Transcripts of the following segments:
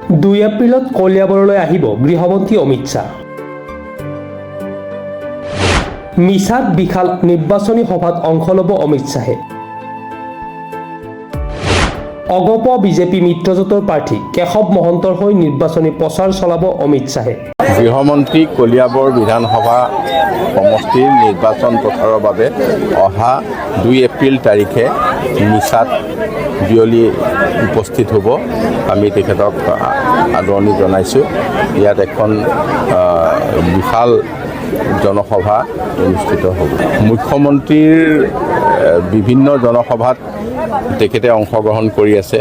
2 এপ্ৰিলত কলিয়াবৰলৈ আহিব গৃহমন্ত্ৰী অমিত শ্বাহ। মিছাত বিশাল নিৰ্বাচনী সভাত অংশ ল'ব অমিত শ্বাহে। অগপ বিজেপি মিত্ৰজোঁটৰ প্ৰাৰ্থী কেশৱ মহন্তৰ হৈ নিৰ্বাচনী প্ৰচাৰ চলাব অমিত শ্বাহে। গৃহমন্ত্ৰী কলিয়াবৰ বিধানসভা সমষ্টিৰ নিৰ্বাচন প্ৰচাৰৰ বাবে অহা 2 এপ্ৰিল তাৰিখে মিছাত বিয়লি উপস্থিত হ'ব। আমি তেখেতক আদৰণি জনাইছোঁ। ইয়াত এখন বিশাল জনসভা অনুষ্ঠিত হ'ব। মুখ্যমন্ত্ৰীৰ বিভিন্ন জনসভাত তেখেতে অংশগ্ৰহণ কৰি আছে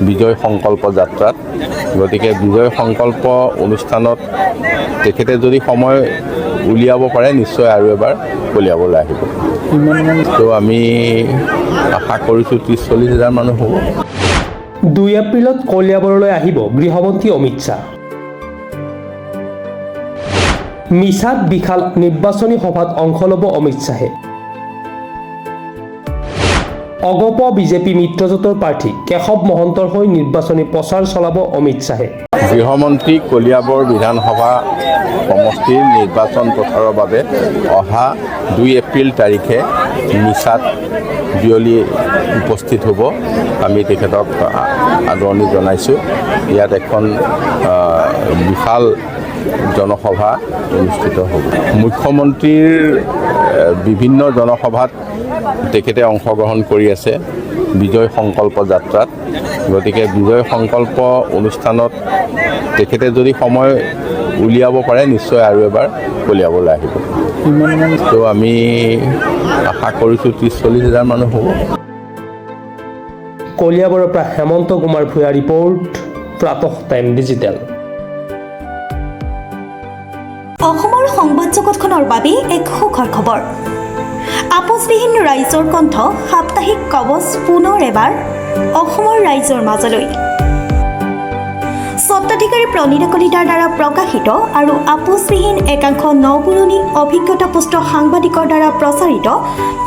বিজয় সংকল্প যাত্ৰাত। গতিকে বিজয় সংকল্প অনুষ্ঠানত তেখেতে যদি সময় উলিয়াব পাৰে নিশ্চয় আৰু এবাৰ কলিয়াবলৈ আহিব। তো আমি আশা কৰিছোঁ 30-40 হাজাৰ মানুহ হ'ব। 2 এপ্ৰিলত কলিয়াবৰলৈ আহিব গৃহমন্ত্ৰী অমিত শ্বাহ। মিছাত বিশাল নিৰ্বাচনী সভাত অংশ ল'ব অমিত শ্বাহে। অগপ বিজেপি মিত্ৰজোঁটৰ প্ৰাৰ্থী কেশৱ মহন্তৰ হৈ নিৰ্বাচনী প্ৰচাৰ চলাব অমিত শ্বাহে। গৃহমন্ত্ৰী কলিয়াবৰ বিধানসভা সমষ্টিৰ নিৰ্বাচন প্ৰচাৰৰ বাবে অহা 2 এপ্ৰিল তাৰিখে মিছাত বিয়লি উপস্থিত হ'ব। আমি তেখেতক আদৰণি জনাইছোঁ। ইয়াত এখন বিশাল জনসভা অনুষ্ঠিত হ'ব। মুখ্যমন্ত্ৰীৰ বিভিন্ন জনসভাত তেখেতে অংশগ্ৰহণ কৰি আছে বিজয় সংকল্প যাত্ৰাত। গতিকে বিজয় সংকল্প অনুষ্ঠানত তেখেতে যদি সময় উলিয়াব পাৰে নিশ্চয় আৰু এবাৰ কলিয়াবলৈ আহিব। তো আমি আশা কৰিছোঁ 30-40 হাজাৰ মানুহ হ'ব। কলিয়াবৰৰ পৰা হেমন্ত কুমাৰ ভূঞা ৰিপৰ্ট, প্ৰাতঃ টাইম ডিজিটেল। অসমৰ সংবাদ জগতখনৰ বাবে এক সুখৰ খবৰ। আপোচবিহীন ৰাইজৰ কণ্ঠ সাপ্তাহিক কবচ পুনৰ এবাৰ অসমৰ ৰাইজৰ মাজলৈ। স্বত্বাধিকাৰী প্ৰণীতা কলিতাৰ দ্বাৰা প্ৰকাশিত আৰু আপোচবিহীন একাংশ নপুৰণি অভিজ্ঞতাপুষ্ট সাংবাদিকৰ দ্বাৰা প্ৰচাৰিত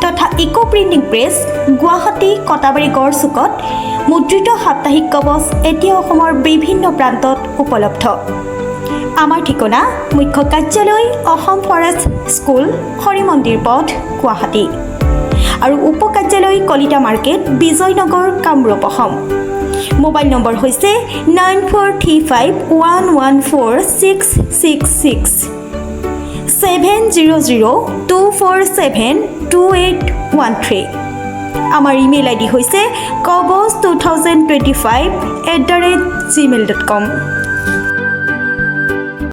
তথা eco printing press Guwahati Katabari গড়চুকত মুদ্ৰিত সাপ্তাহিক কবচ এতিয়া অসমৰ বিভিন্ন প্ৰান্তত উপলব্ধ। আমাৰ ঠিকনা মুখ্য কাৰ্যালয় অসম ফৰেষ্ট স্কুল, হৰি মন্দিৰ পথ, গুৱাহাটী আৰু উপ কাৰ্যালয় Kalita market, Vijaynagar, Kamrup, Assam. Mobile number হৈছে 9435114666 70024728813। আমাৰ ইমেইল আইডি হৈছে kobos2025@gmail.com।